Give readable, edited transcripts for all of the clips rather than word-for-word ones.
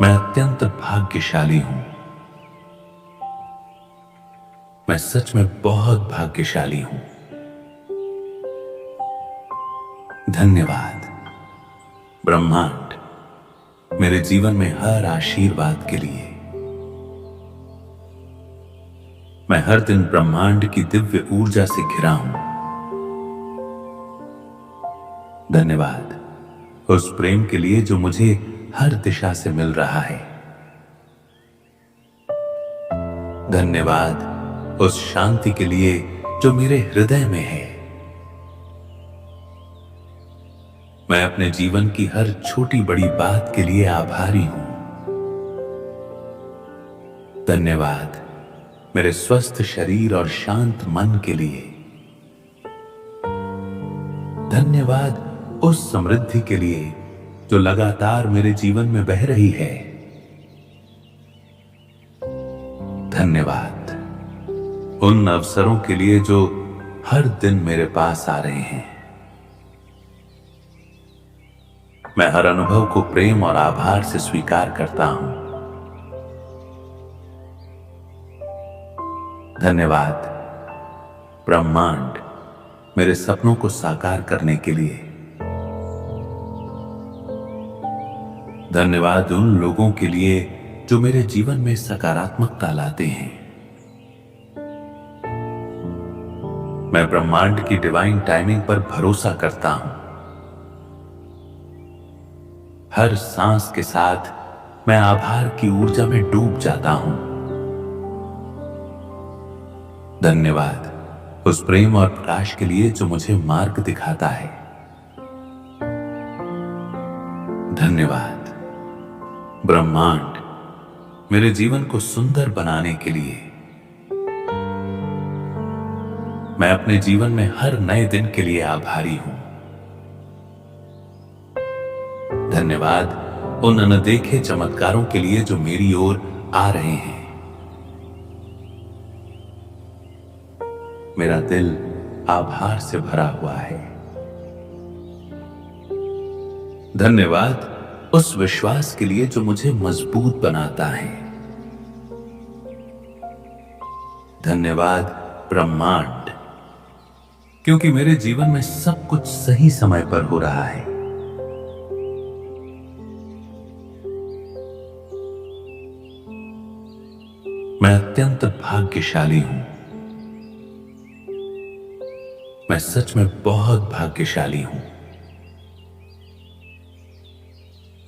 मैं अत्यंत भाग्यशाली हूं। मैं सच में बहुत भाग्यशाली हूं। धन्यवाद ब्रह्मांड मेरे जीवन में हर आशीर्वाद के लिए। मैं हर दिन ब्रह्मांड की दिव्य ऊर्जा से घिरा हूं। धन्यवाद उस प्रेम के लिए जो मुझे हर दिशा से मिल रहा है। धन्यवाद उस शांति के लिए जो मेरे हृदय में है। मैं अपने जीवन की हर छोटी बड़ी बात के लिए आभारी हूं। धन्यवाद मेरे स्वस्थ शरीर और शांत मन के लिए। धन्यवाद उस समृद्धि के लिए जो लगातार मेरे जीवन में बह रही है। धन्यवाद उन अवसरों के लिए जो हर दिन मेरे पास आ रहे हैं। मैं हर अनुभव को प्रेम और आभार से स्वीकार करता हूं। धन्यवाद ब्रह्मांड मेरे सपनों को साकार करने के लिए। धन्यवाद उन लोगों के लिए जो मेरे जीवन में सकारात्मकता लाते हैं। मैं ब्रह्मांड की डिवाइन टाइमिंग पर भरोसा करता हूं। हर सांस के साथ मैं आभार की ऊर्जा में डूब जाता हूं। धन्यवाद उस प्रेम और प्रकाश के लिए जो मुझे मार्ग दिखाता है। धन्यवाद ब्रह्मांड मेरे जीवन को सुंदर बनाने के लिए। मैं अपने जीवन में हर नए दिन के लिए आभारी हूं। धन्यवाद उन अनदेखे चमत्कारों के लिए जो मेरी ओर आ रहे हैं। मेरा दिल आभार से भरा हुआ है। धन्यवाद उस विश्वास के लिए जो मुझे मजबूत बनाता है। धन्यवाद ब्रह्मांड क्योंकि मेरे जीवन में सब कुछ सही समय पर हो रहा है। मैं अत्यंत भाग्यशाली हूं। मैं सच में बहुत भाग्यशाली हूं।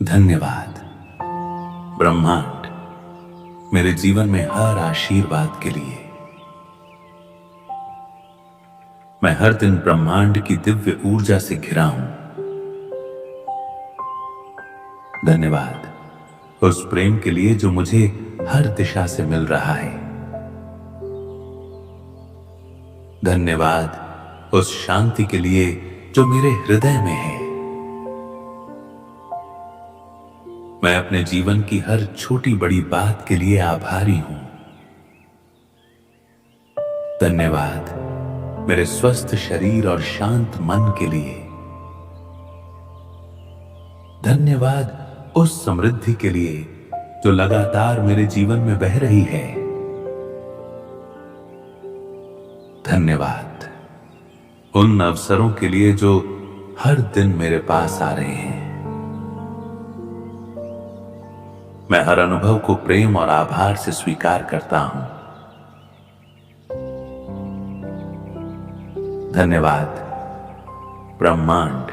धन्यवाद ब्रह्मांड मेरे जीवन में हर आशीर्वाद के लिए। मैं हर दिन ब्रह्मांड की दिव्य ऊर्जा से घिरा हूं। धन्यवाद उस प्रेम के लिए जो मुझे हर दिशा से मिल रहा है। धन्यवाद उस शांति के लिए जो मेरे हृदय में है। मैं अपने जीवन की हर छोटी बड़ी बात के लिए आभारी हूं। धन्यवाद मेरे स्वस्थ शरीर और शांत मन के लिए। धन्यवाद उस समृद्धि के लिए जो लगातार मेरे जीवन में बह रही है। धन्यवाद उन अवसरों के लिए जो हर दिन मेरे पास आ रहे हैं। मैं हर अनुभव को प्रेम और आभार से स्वीकार करता हूं। धन्यवाद ब्रह्मांड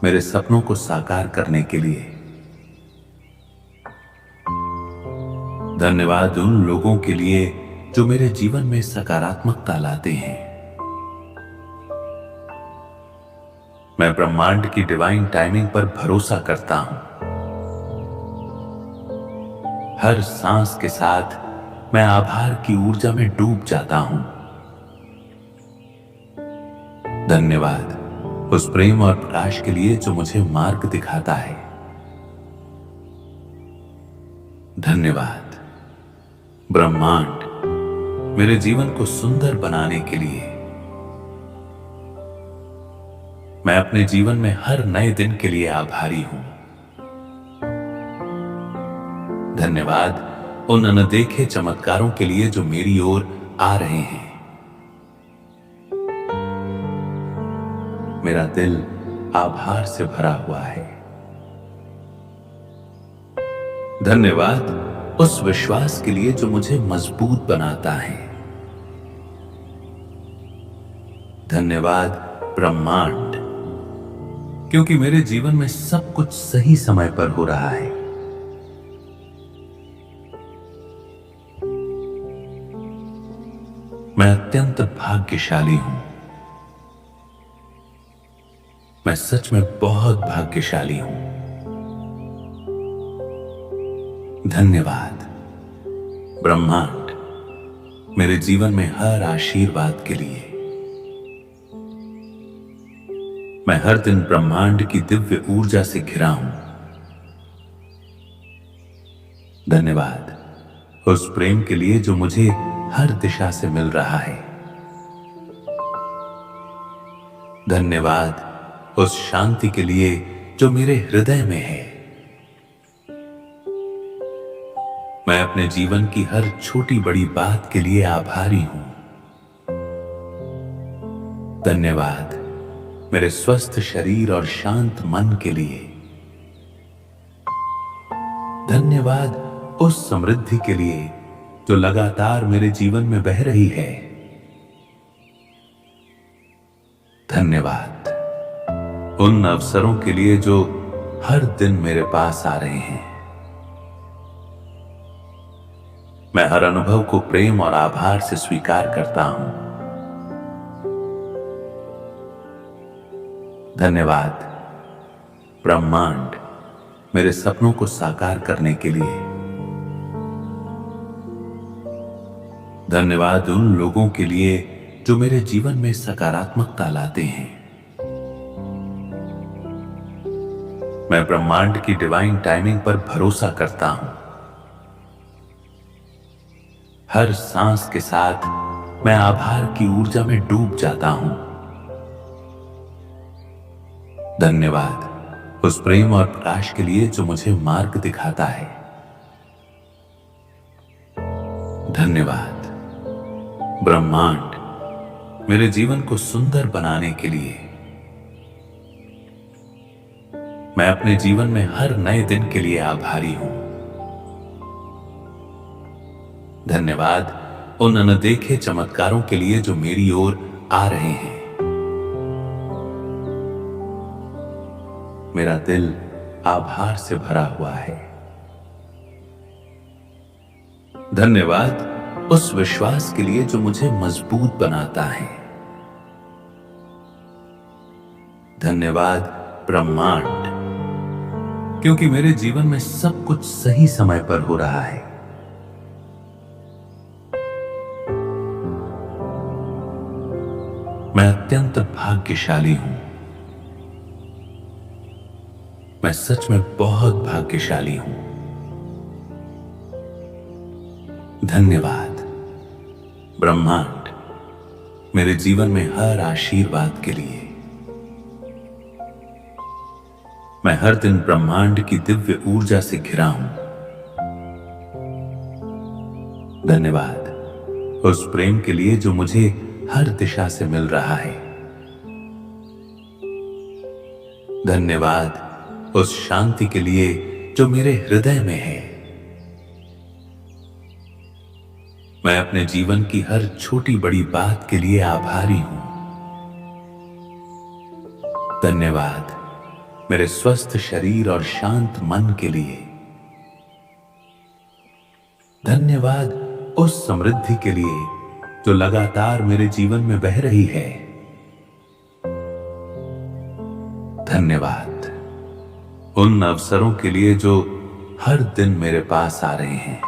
मेरे सपनों को साकार करने के लिए। धन्यवाद उन लोगों के लिए जो मेरे जीवन में सकारात्मकता लाते हैं। मैं ब्रह्मांड की डिवाइन टाइमिंग पर भरोसा करता हूं। हर सांस के साथ मैं आभार की ऊर्जा में डूब जाता हूं। धन्यवाद उस प्रेम और प्रकाश के लिए जो मुझे मार्ग दिखाता है। धन्यवाद ब्रह्मांड मेरे जीवन को सुंदर बनाने के लिए। मैं अपने जीवन में हर नए दिन के लिए आभारी हूं। धन्यवाद उन अनदेखे चमत्कारों के लिए जो मेरी ओर आ रहे हैं। मेरा दिल आभार से भरा हुआ है। धन्यवाद उस विश्वास के लिए जो मुझे मजबूत बनाता है। धन्यवाद ब्रह्मांड, क्योंकि मेरे जीवन में सब कुछ सही समय पर हो रहा है। मैं अत्यंत भाग्यशाली हूं। मैं सच में बहुत भाग्यशाली हूं। धन्यवाद ब्रह्मांड मेरे जीवन में हर आशीर्वाद के लिए। मैं हर दिन ब्रह्मांड की दिव्य ऊर्जा से घिरा हूं। धन्यवाद उस प्रेम के लिए जो मुझे हर दिशा से मिल रहा है। धन्यवाद उस शांति के लिए जो मेरे हृदय में है। मैं अपने जीवन की हर छोटी बड़ी बात के लिए आभारी हूं। धन्यवाद मेरे स्वस्थ शरीर और शांत मन के लिए। धन्यवाद उस समृद्धि के लिए जो लगातार मेरे जीवन में बह रही है। धन्यवाद उन अवसरों के लिए जो हर दिन मेरे पास आ रहे हैं। मैं हर अनुभव को प्रेम और आभार से स्वीकार करता हूं। धन्यवाद ब्रह्मांड मेरे सपनों को साकार करने के लिए। धन्यवाद उन लोगों के लिए जो मेरे जीवन में सकारात्मकता लाते हैं। मैं ब्रह्मांड की डिवाइन टाइमिंग पर भरोसा करता हूं। हर सांस के साथ मैं आभार की ऊर्जा में डूब जाता हूं। धन्यवाद उस प्रेम और प्रकाश के लिए जो मुझे मार्ग दिखाता है। धन्यवाद ब्रह्मांड मेरे जीवन को सुंदर बनाने के लिए। मैं अपने जीवन में हर नए दिन के लिए आभारी हूं। धन्यवाद उन अनदेखे चमत्कारों के लिए जो मेरी ओर आ रहे हैं। मेरा दिल आभार से भरा हुआ है। धन्यवाद उस विश्वास के लिए जो मुझे मजबूत बनाता है। धन्यवाद ब्रह्मांड, क्योंकि मेरे जीवन में सब कुछ सही समय पर हो रहा है। मैं अत्यंत भाग्यशाली हूं। मैं सच में बहुत भाग्यशाली हूं। धन्यवाद ब्रह्मांड मेरे जीवन में हर आशीर्वाद के लिए। मैं हर दिन ब्रह्मांड की दिव्य ऊर्जा से घिरा हूं। धन्यवाद उस प्रेम के लिए जो मुझे हर दिशा से मिल रहा है। धन्यवाद उस शांति के लिए जो मेरे हृदय में है। मैं अपने जीवन की हर छोटी बड़ी बात के लिए आभारी हूं। धन्यवाद मेरे स्वस्थ शरीर और शांत मन के लिए। धन्यवाद उस समृद्धि के लिए जो लगातार मेरे जीवन में बह रही है। धन्यवाद उन अवसरों के लिए जो हर दिन मेरे पास आ रहे हैं।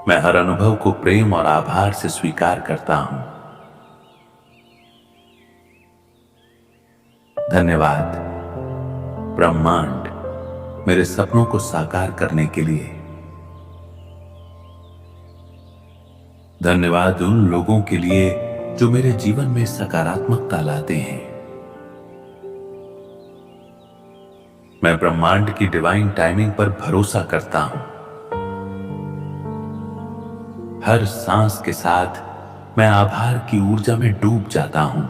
मैं हर अनुभव को प्रेम और आभार से स्वीकार करता हूं। धन्यवाद ब्रह्मांड मेरे सपनों को साकार करने के लिए। धन्यवाद उन लोगों के लिए जो मेरे जीवन में सकारात्मकता लाते हैं। मैं ब्रह्मांड की डिवाइन टाइमिंग पर भरोसा करता हूं। हर सांस के साथ मैं आभार की ऊर्जा में डूब जाता हूं।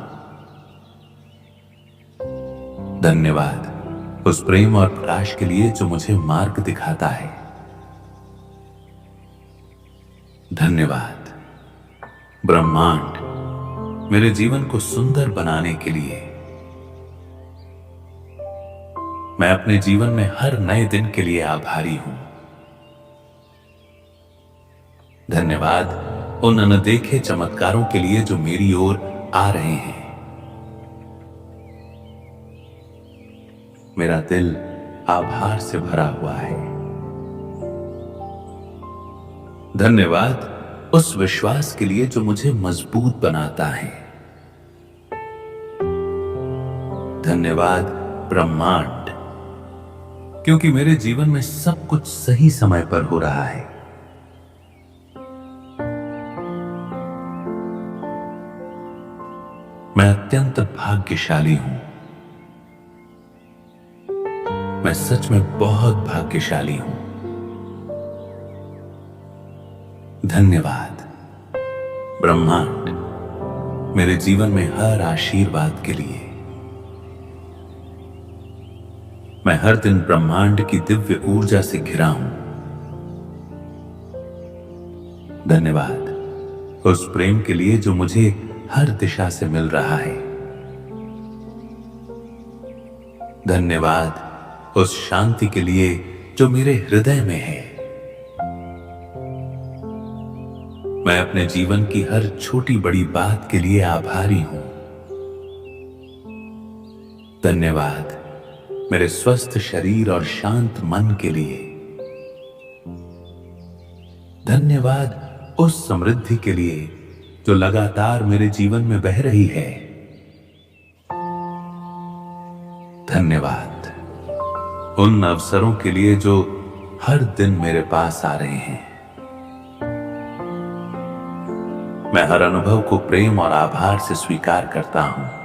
धन्यवाद उस प्रेम और प्रकाश के लिए जो मुझे मार्ग दिखाता है। धन्यवाद ब्रह्मांड मेरे जीवन को सुंदर बनाने के लिए। मैं अपने जीवन में हर नए दिन के लिए आभारी हूं। धन्यवाद उन अनदेखे चमत्कारों के लिए जो मेरी ओर आ रहे हैं। मेरा दिल आभार से भरा हुआ है। धन्यवाद उस विश्वास के लिए जो मुझे मजबूत बनाता है। धन्यवाद ब्रह्मांड क्योंकि मेरे जीवन में सब कुछ सही समय पर हो रहा है। मैं अत्यंत भाग्यशाली हूं। मैं सच में बहुत भाग्यशाली हूं। धन्यवाद ब्रह्मांड मेरे जीवन में हर आशीर्वाद के लिए। मैं हर दिन ब्रह्मांड की दिव्य ऊर्जा से घिरा हूं। धन्यवाद उस प्रेम के लिए जो मुझे हर दिशा से मिल रहा है। धन्यवाद उस शांति के लिए जो मेरे हृदय में है। मैं अपने जीवन की हर छोटी बड़ी बात के लिए आभारी हूं। धन्यवाद मेरे स्वस्थ शरीर और शांत मन के लिए। धन्यवाद उस समृद्धि के लिए जो लगातार मेरे जीवन में बह रही है। धन्यवाद उन अवसरों के लिए जो हर दिन मेरे पास आ रहे हैं। मैं हर अनुभव को प्रेम और आभार से स्वीकार करता हूं।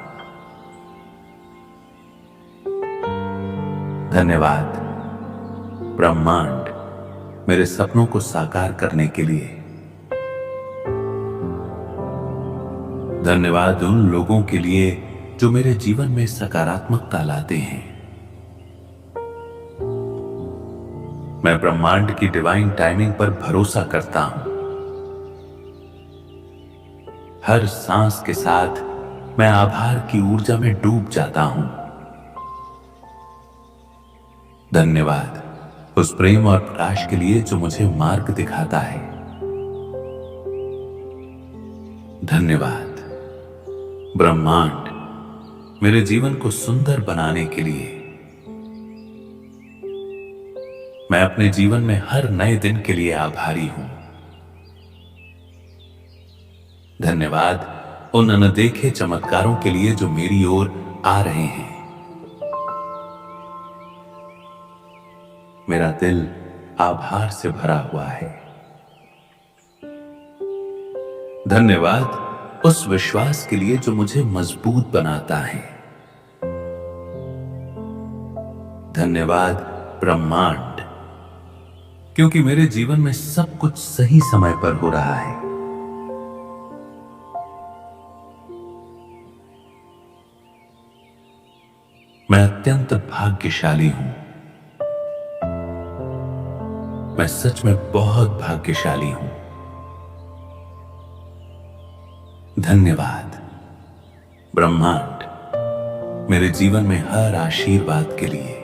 धन्यवाद ब्रह्मांड मेरे सपनों को साकार करने के लिए। धन्यवाद उन लोगों के लिए जो मेरे जीवन में सकारात्मकता लाते हैं। मैं ब्रह्मांड की डिवाइन टाइमिंग पर भरोसा करता हूं। हर सांस के साथ मैं आभार की ऊर्जा में डूब जाता हूं। धन्यवाद उस प्रेम और प्रकाश के लिए जो मुझे मार्ग दिखाता है। धन्यवाद ब्रह्मांड मेरे जीवन को सुंदर बनाने के लिए। मैं अपने जीवन में हर नए दिन के लिए आभारी हूं। धन्यवाद उन अनदेखे चमत्कारों के लिए जो मेरी ओर आ रहे हैं। मेरा दिल आभार से भरा हुआ है। धन्यवाद उस विश्वास के लिए जो मुझे मजबूत बनाता है। धन्यवाद ब्रह्मांड क्योंकि मेरे जीवन में सब कुछ सही समय पर हो रहा है। मैं अत्यंत भाग्यशाली हूं। मैं सच में बहुत भाग्यशाली हूं। धन्यवाद ब्रह्मांड मेरे जीवन में हर आशीर्वाद के लिए।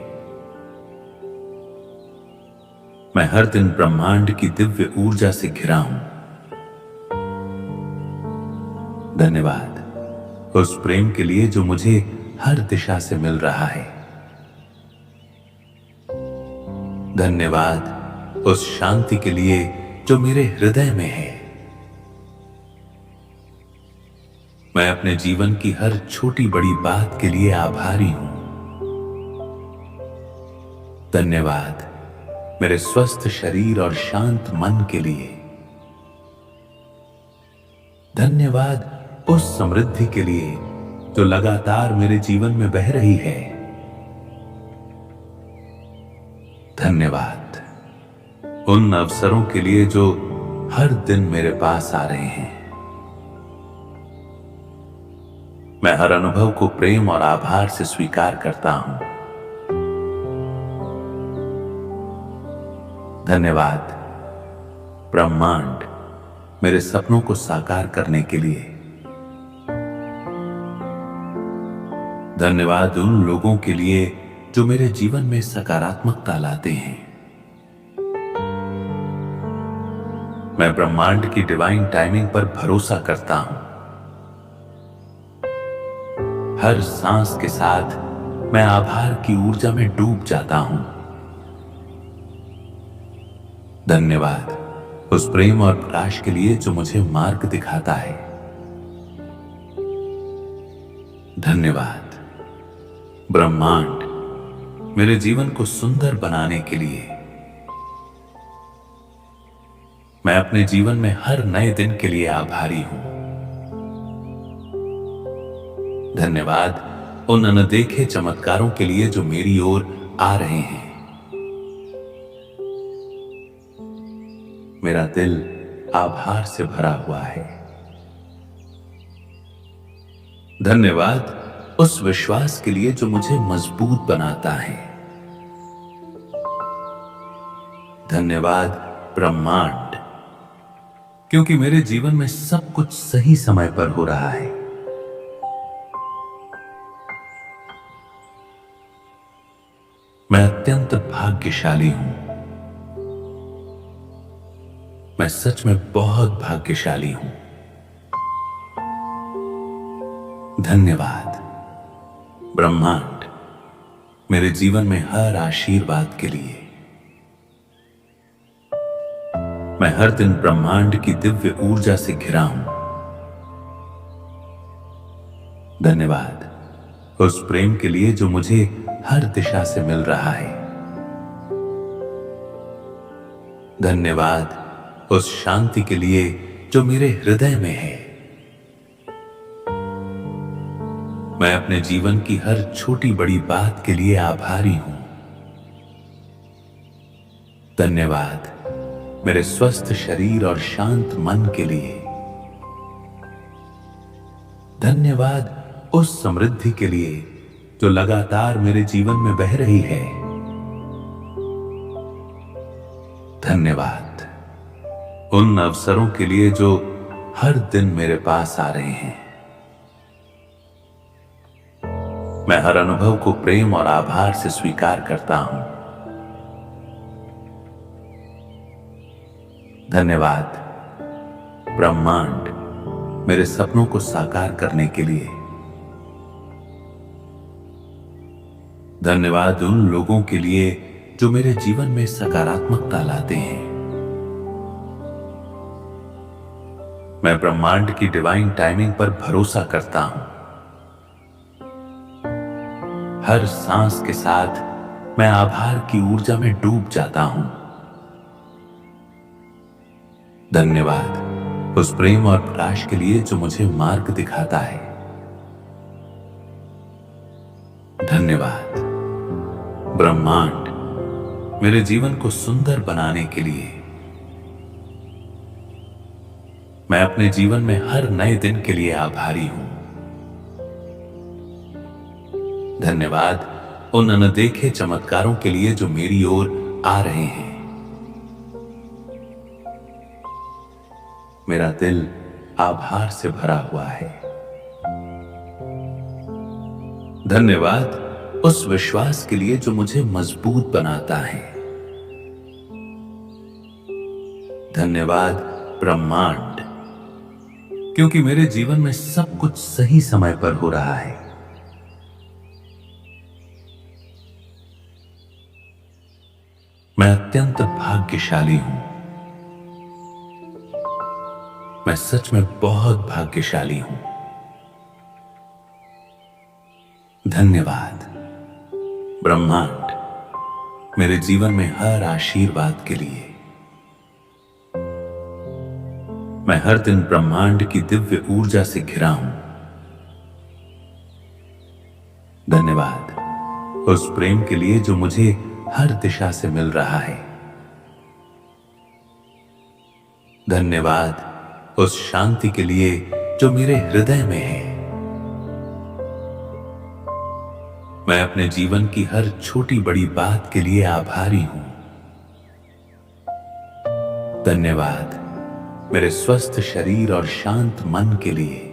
मैं हर दिन ब्रह्मांड की दिव्य ऊर्जा से घिरा हूं। धन्यवाद उस प्रेम के लिए जो मुझे हर दिशा से मिल रहा है। धन्यवाद उस शांति के लिए जो मेरे हृदय में है। मैं अपने जीवन की हर छोटी बड़ी बात के लिए आभारी हूं। धन्यवाद मेरे स्वस्थ शरीर और शांत मन के लिए। धन्यवाद उस समृद्धि के लिए जो लगातार मेरे जीवन में बह रही है। धन्यवाद उन अवसरों के लिए जो हर दिन मेरे पास आ रहे हैं। मैं हर अनुभव को प्रेम और आभार से स्वीकार करता हूं। धन्यवाद ब्रह्मांड मेरे सपनों को साकार करने के लिए। धन्यवाद उन लोगों के लिए जो मेरे जीवन में सकारात्मकता लाते हैं। मैं ब्रह्मांड की डिवाइन टाइमिंग पर भरोसा करता हूं। हर सांस के साथ मैं आभार की ऊर्जा में डूब जाता हूं। धन्यवाद उस प्रेम और प्रकाश के लिए जो मुझे मार्ग दिखाता है। धन्यवाद ब्रह्मांड मेरे जीवन को सुंदर बनाने के लिए। मैं अपने जीवन में हर नए दिन के लिए आभारी हूं। धन्यवाद उन अनदेखे चमत्कारों के लिए जो मेरी ओर आ रहे हैं। मेरा दिल आभार से भरा हुआ है। धन्यवाद उस विश्वास के लिए जो मुझे मजबूत बनाता है। धन्यवाद ब्रह्मांड क्योंकि मेरे जीवन में सब कुछ सही समय पर हो रहा है। मैं अत्यंत भाग्यशाली हूं। मैं सच में बहुत भाग्यशाली हूं। धन्यवाद ब्रह्मांड मेरे जीवन में हर आशीर्वाद के लिए। मैं हर दिन ब्रह्मांड की दिव्य ऊर्जा से घिरा हूं। धन्यवाद उस प्रेम के लिए जो मुझे हर दिशा से मिल रहा है। धन्यवाद उस शांति के लिए जो मेरे हृदय में है। मैं अपने जीवन की हर छोटी बड़ी बात के लिए आभारी हूं। धन्यवाद मेरे स्वस्थ शरीर और शांत मन के लिए। धन्यवाद उस समृद्धि के लिए जो लगातार मेरे जीवन में बह रही है। धन्यवाद उन अवसरों के लिए जो हर दिन मेरे पास आ रहे हैं। मैं हर अनुभव को प्रेम और आभार से स्वीकार करता हूं। धन्यवाद ब्रह्मांड मेरे सपनों को साकार करने के लिए। धन्यवाद उन लोगों के लिए जो मेरे जीवन में सकारात्मकता लाते हैं। मैं ब्रह्मांड की डिवाइन टाइमिंग पर भरोसा करता हूं। हर सांस के साथ मैं आभार की ऊर्जा में डूब जाता हूं। धन्यवाद उस प्रेम और प्रकाश के लिए जो मुझे मार्ग दिखाता है। धन्यवाद ब्रह्मांड मेरे जीवन को सुंदर बनाने के लिए। मैं अपने जीवन में हर नए दिन के लिए आभारी हूं। धन्यवाद उन अनदेखे चमत्कारों के लिए जो मेरी ओर आ रहे हैं। मेरा दिल आभार से भरा हुआ है। धन्यवाद उस विश्वास के लिए जो मुझे मजबूत बनाता है। धन्यवाद ब्रह्मांड क्योंकि मेरे जीवन में सब कुछ सही समय पर हो रहा है। मैं अत्यंत भाग्यशाली हूं। मैं सच में बहुत भाग्यशाली हूं। धन्यवाद ब्रह्मांड मेरे जीवन में हर आशीर्वाद के लिए। मैं हर दिन ब्रह्मांड की दिव्य ऊर्जा से घिरा हूं। धन्यवाद उस प्रेम के लिए जो मुझे हर दिशा से मिल रहा है। धन्यवाद उस शांति के लिए जो मेरे हृदय में है। मैं अपने जीवन की हर छोटी बड़ी बात के लिए आभारी हूं। धन्यवाद मेरे स्वस्थ शरीर और शांत मन के लिए।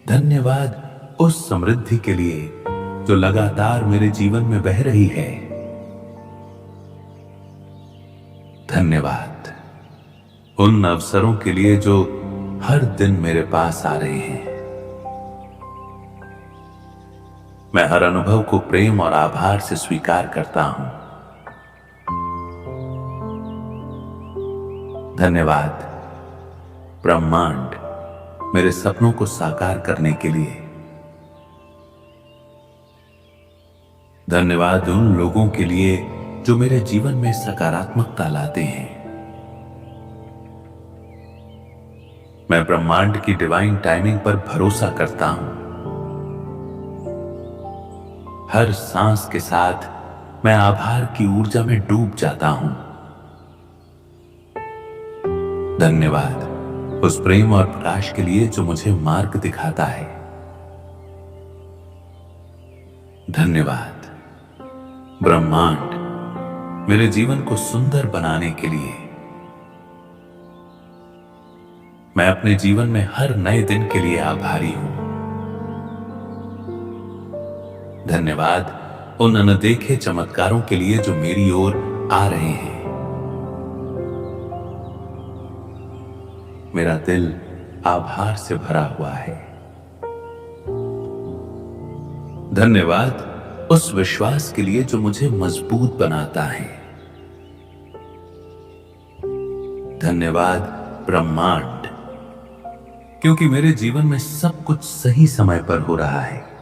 धन्यवाद उस समृद्धि के लिए जो लगातार मेरे जीवन में बह रही है। धन्यवाद उन अवसरों के लिए जो हर दिन मेरे पास आ रहे हैं। मैं हर अनुभव को प्रेम और आभार से स्वीकार करता हूं। धन्यवाद ब्रह्मांड मेरे सपनों को साकार करने के लिए। धन्यवाद उन लोगों के लिए जो मेरे जीवन में सकारात्मकता लाते हैं। मैं ब्रह्मांड की डिवाइन टाइमिंग पर भरोसा करता हूं। हर सांस के साथ मैं आभार की ऊर्जा में डूब जाता हूं। धन्यवाद उस प्रेम और प्रकाश के लिए जो मुझे मार्ग दिखाता है। धन्यवाद ब्रह्मांड मेरे जीवन को सुंदर बनाने के लिए। मैं अपने जीवन में हर नए दिन के लिए आभारी हूं। धन्यवाद उन अनदेखे चमत्कारों के लिए जो मेरी ओर आ रहे हैं। मेरा दिल आभार से भरा हुआ है। धन्यवाद उस विश्वास के लिए जो मुझे मजबूत बनाता है। धन्यवाद ब्रह्मांड क्योंकि मेरे जीवन में सब कुछ सही समय पर हो रहा है।